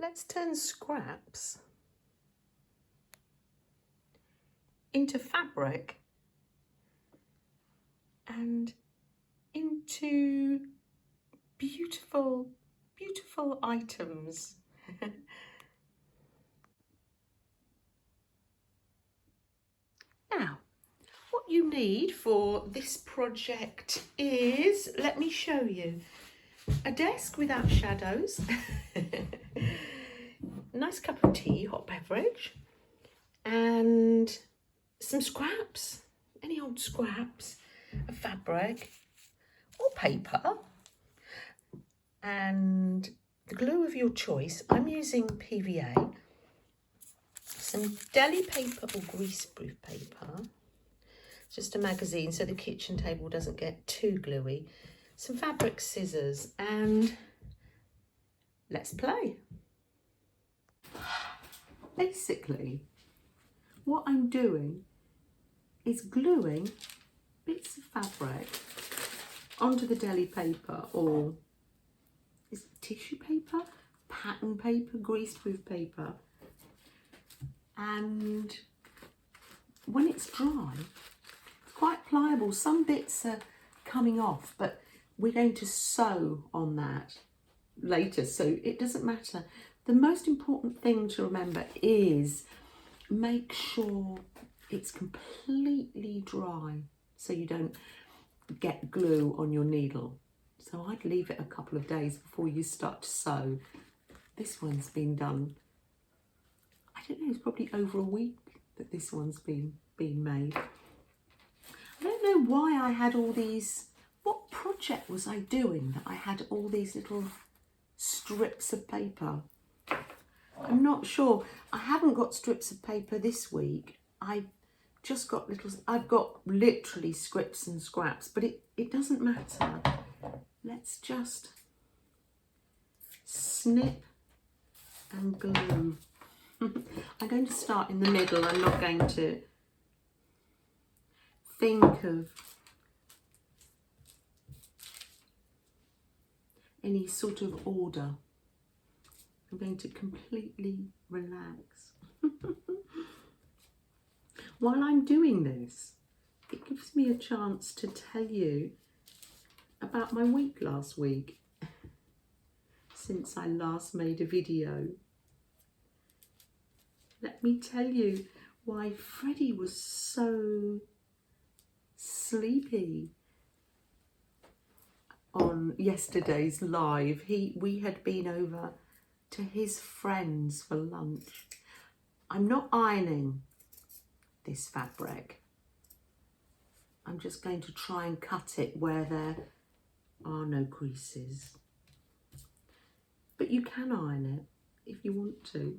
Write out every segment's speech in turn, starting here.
Let's turn scraps into fabric and into beautiful, beautiful items. Now, what you need for this project is, let me show you, a desk without shadows, nice cup of tea, hot beverage, and some scraps, any old scraps of fabric or paper, and the glue of your choice. I'm using PVA, some deli paper or greaseproof paper, just a magazine so the kitchen table doesn't get too gluey, some fabric scissors, and let's play. Basically, what I'm doing is gluing bits of fabric onto the deli paper, or is it tissue paper, pattern paper, greaseproof paper, and when it's dry, it's quite pliable. Some bits are coming off, but we're going to sew on that later, so it doesn't matter. The most important thing to remember is make sure it's completely dry so you don't get glue on your needle. So I'd leave it a couple of days before you start to sew. This one's been done, I don't know, it's probably over a week that this one's been made. I don't know why I had all these, what project was I doing that I had all these little strips of paper? I'm not sure. I haven't got strips of paper this week. I've just got I've got literally scripts and scraps, but it doesn't matter. Let's just snip and glue. I'm going to start in the middle. I'm not going to think of any sort of order. I'm going to completely relax. While I'm doing this, it gives me a chance to tell you about my week last week, since I last made a video. Let me tell you why Freddie was so sleepy on yesterday's live. We had been over to his friends for lunch. I'm not ironing this fabric. I'm just going to try and cut it where there are no creases. But you can iron it if you want to.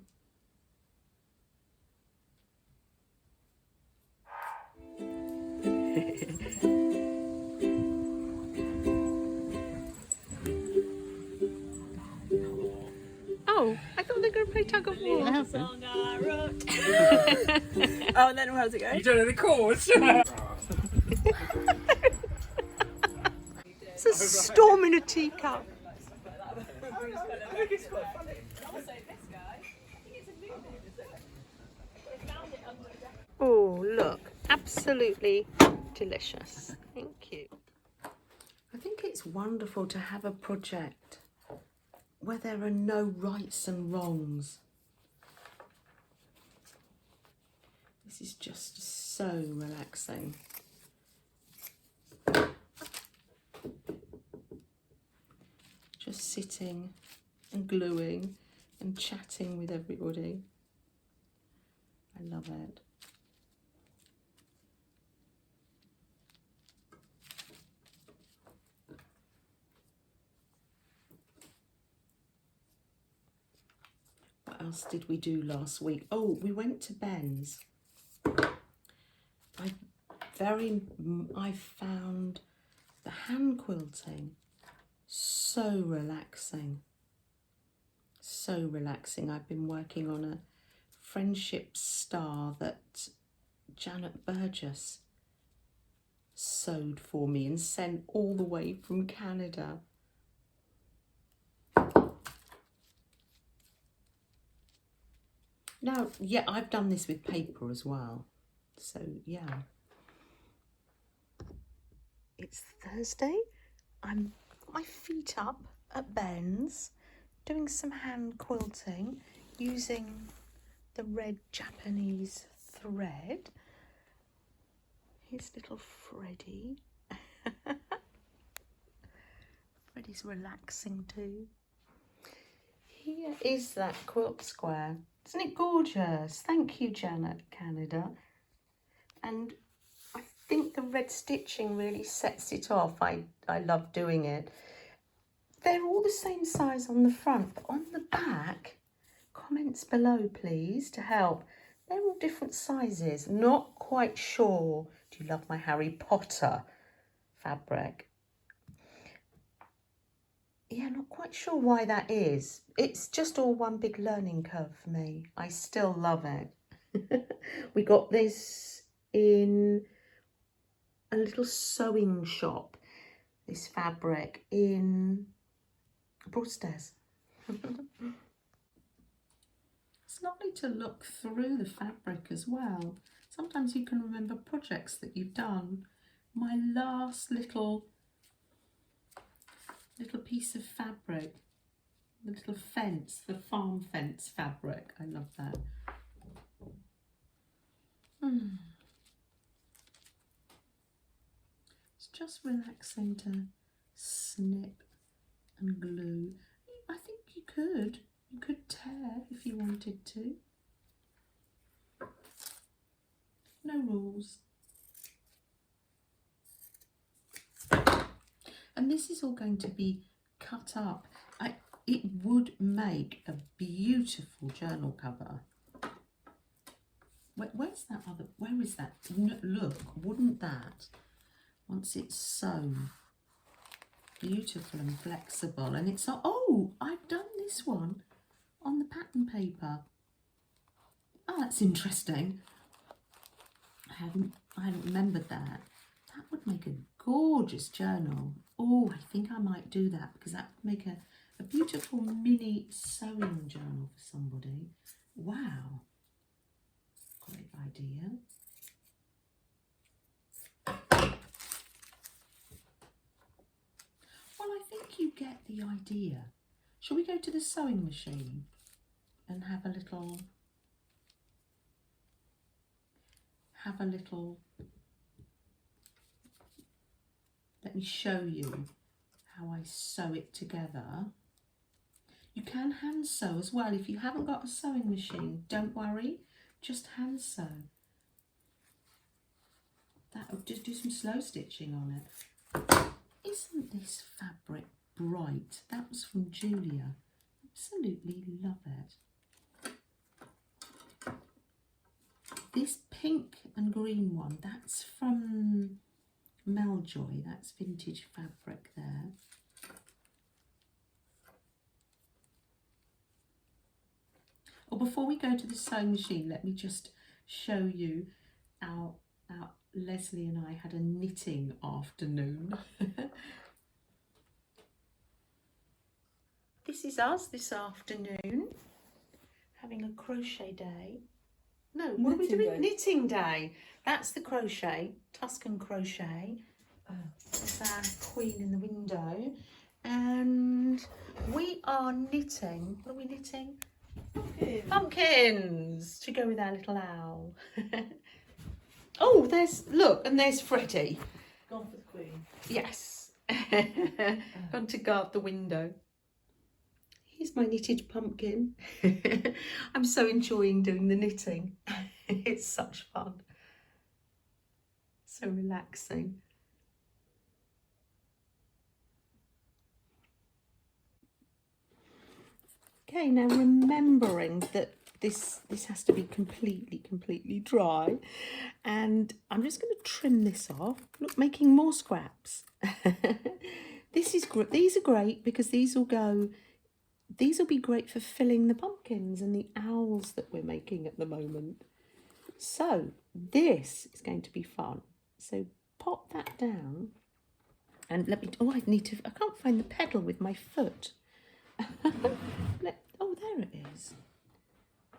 Oh, I thought they were going to play tug of war. Oh, and then how does it go? You don't know the chords. It's a storm in a teacup. Oh, look, absolutely delicious. Thank you. I think it's wonderful to have a project where there are no rights and wrongs. This is just so relaxing. Just sitting and gluing and chatting with everybody. I love it. What else did we do last week? Oh, we went to Ben's. I found the hand quilting so relaxing. So relaxing. I've been working on a friendship star that Janet Burgess sewed for me and sent all the way from Canada. Now, yeah, I've done this with paper as well. So, yeah. It's Thursday. I'm got my feet up at Ben's, doing some hand quilting using the red Japanese thread. Here's little Freddie. Freddie's relaxing too. Here is that quilt square. Isn't it gorgeous? Thank you, Janet, Canada. And I think the red stitching really sets it off. I love doing it. They're all the same size on the front, but on the back, comments below please to help. They're all different sizes. Not quite sure. Do you love my Harry Potter fabric? Yeah, not quite sure why that is. It's just all one big learning curve for me. I still love it. We got this in a little sewing shop, this fabric in Broadstairs. It's lovely to look through the fabric as well. Sometimes you can remember projects that you've done. My last little piece of fabric, the little fence, the farm fence fabric. I love that. It's just relaxing to snip and glue. I think you could tear if you wanted to. No rules. And this is all going to be cut up. It would make a beautiful journal cover. Where's that other, where is that? Look, wouldn't that, once it's sewn, beautiful and flexible, and it's, oh, I've done this one on the pattern paper. Oh, that's interesting. I hadn't remembered that. That would make a gorgeous journal. Oh, I think I might do that because that would make a beautiful mini sewing journal for somebody. Wow. Great idea. Well, I think you get the idea. Shall we go to the sewing machine and have a little let me show you how I sew it together. You can hand sew as well. If you haven't got a sewing machine, don't worry, just hand sew. That'll just do some slow stitching on it. Isn't this fabric bright? That was from Julia. Absolutely love it. This pink and green one, that's from Meljoy. That's vintage fabric there. Oh, before we go to the sewing machine, let me just show you our Leslie and I had a knitting afternoon. This is us this afternoon, having a crochet day. No, what are we doing? Knitting day. That's the crochet, Tuscan crochet. There's our queen in the window. And we are knitting, what are we knitting? Pumpkins to go with our little owl. Oh, look, and there's Freddie. Gone for the queen. Yes. Gone to guard the window. Here's my knitted pumpkin. I'm so enjoying doing the knitting. It's such fun. So relaxing. Okay, now remembering that this has to be completely dry, and I'm just going to trim this off. Look, making more scraps. These are great because these will be great for filling the pumpkins and the owls that we're making at the moment. So this is going to be fun. So pop that down and let me, I can't find the pedal with my foot. Oh, there it is.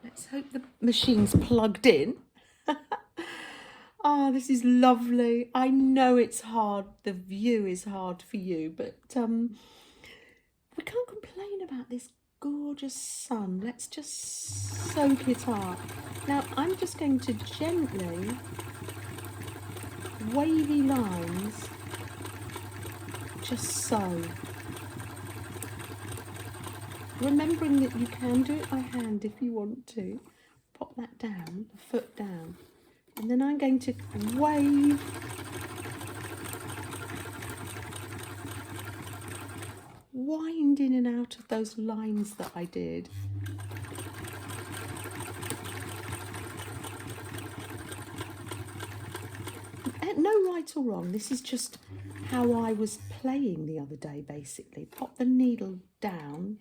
Let's hope the machine's plugged in. Oh, this is lovely. I know it's hard. The view is hard for you, but we can't complain about this gorgeous sun. Let's just soak it up. Now, I'm just going to gently, wavy lines, just so. Remembering that you can do it by hand if you want to. Pop that down, the foot down. And then I'm going to wave wind in and out of those lines that I did. No right or wrong, this is just how I was playing the other day basically. Pop the needle down,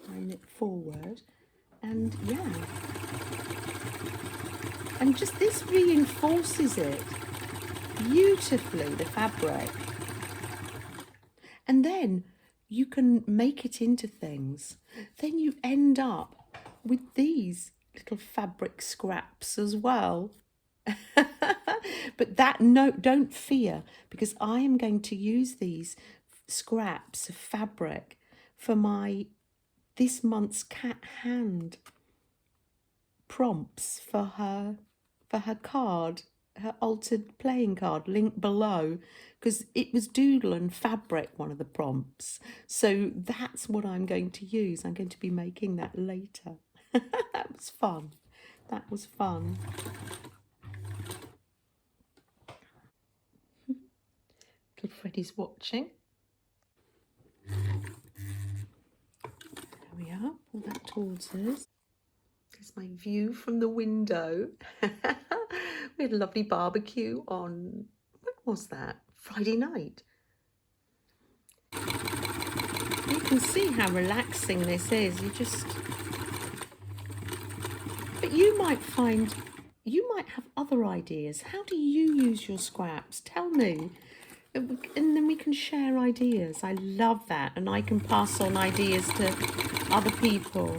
line it forward, and yeah. And just this reinforces it beautifully, the fabric. And then you can make it into things. Then you end up with these little fabric scraps as well. But don't fear, because I am going to use these scraps of fabric for this month's cat hand prompts for her card, her altered playing card, link below, because it was doodle and fabric, one of the prompts. So that's what I'm going to use. I'm going to be making that later. That was fun. That was fun. Little Freddie's watching. There we are. Pull that towards us. Here's my view from the window. We had a lovely barbecue on, when was that? Friday night. You can see how relaxing this is. But you might have other ideas. How do you use your scraps? Tell me. And then we can share ideas. I love that. And I can pass on ideas to other people.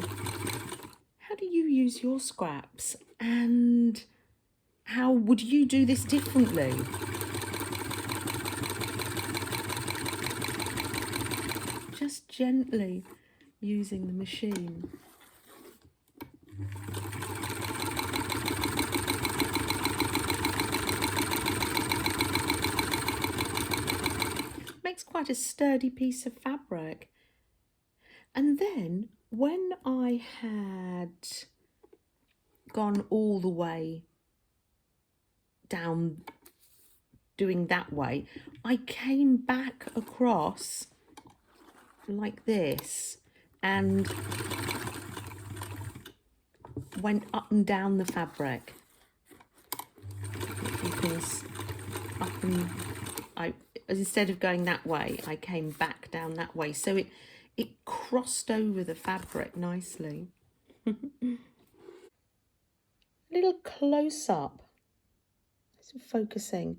How do you use your scraps? And how would you do this differently? Just gently using the machine. Makes quite a sturdy piece of fabric. And then when I had gone all the way down doing that way, I came back across like this and went up and down the fabric. Instead of going that way, I came back down that way, so it crossed over the fabric nicely. A little close up, so focusing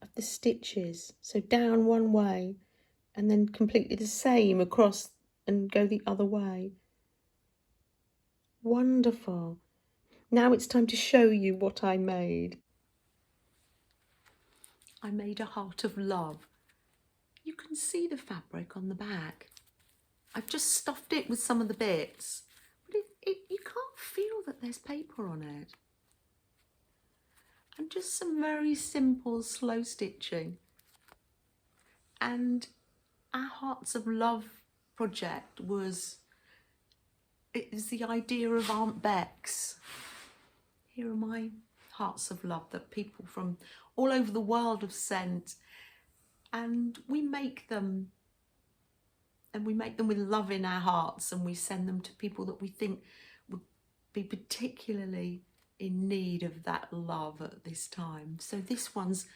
of the stitches, so down one way and then completely the same across and go the other way. Wonderful. Now it's time to show you what I made. I made a heart of love. You can see the fabric on the back. I've just stuffed it with some of the bits, but you can't feel that there's paper on it. And just some very simple slow stitching. And our Hearts of Love project was the idea of Aunt Beck's. Here are my Hearts of Love that people from all over the world have sent, and we make them, and we make them with love in our hearts, and we send them to people that we think would be particularly in need of that love at this time. So this one's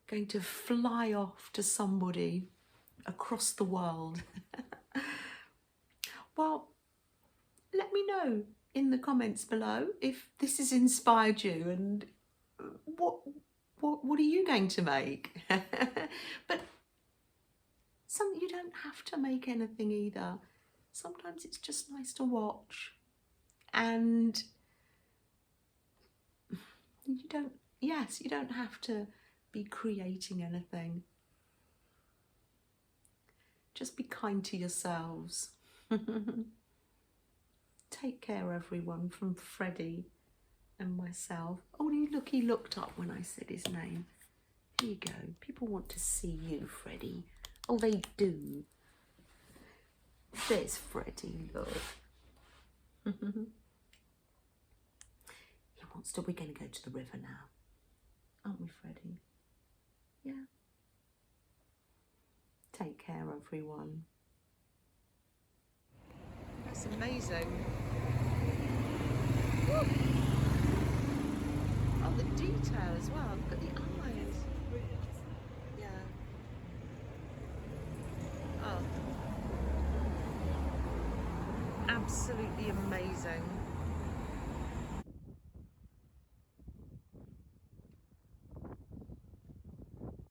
going to fly off to somebody across the world. Well, let me know in the comments below if this has inspired you, and what are you going to make? But you don't have to make anything either. Sometimes it's just nice to watch And you don't have to be creating anything. Just be kind to yourselves. Take care, everyone, from Freddie and myself. Oh, look, he looked up when I said his name. Here you go. People want to see you, Freddie. Oh, they do. There's Freddie, look. He wants to, we're going to go to the river now. Aren't we, Freddie? Yeah. Take care, everyone. That's amazing. Woo. Oh, the detail as well. Look at the eyes. Yeah. Oh. Absolutely amazing.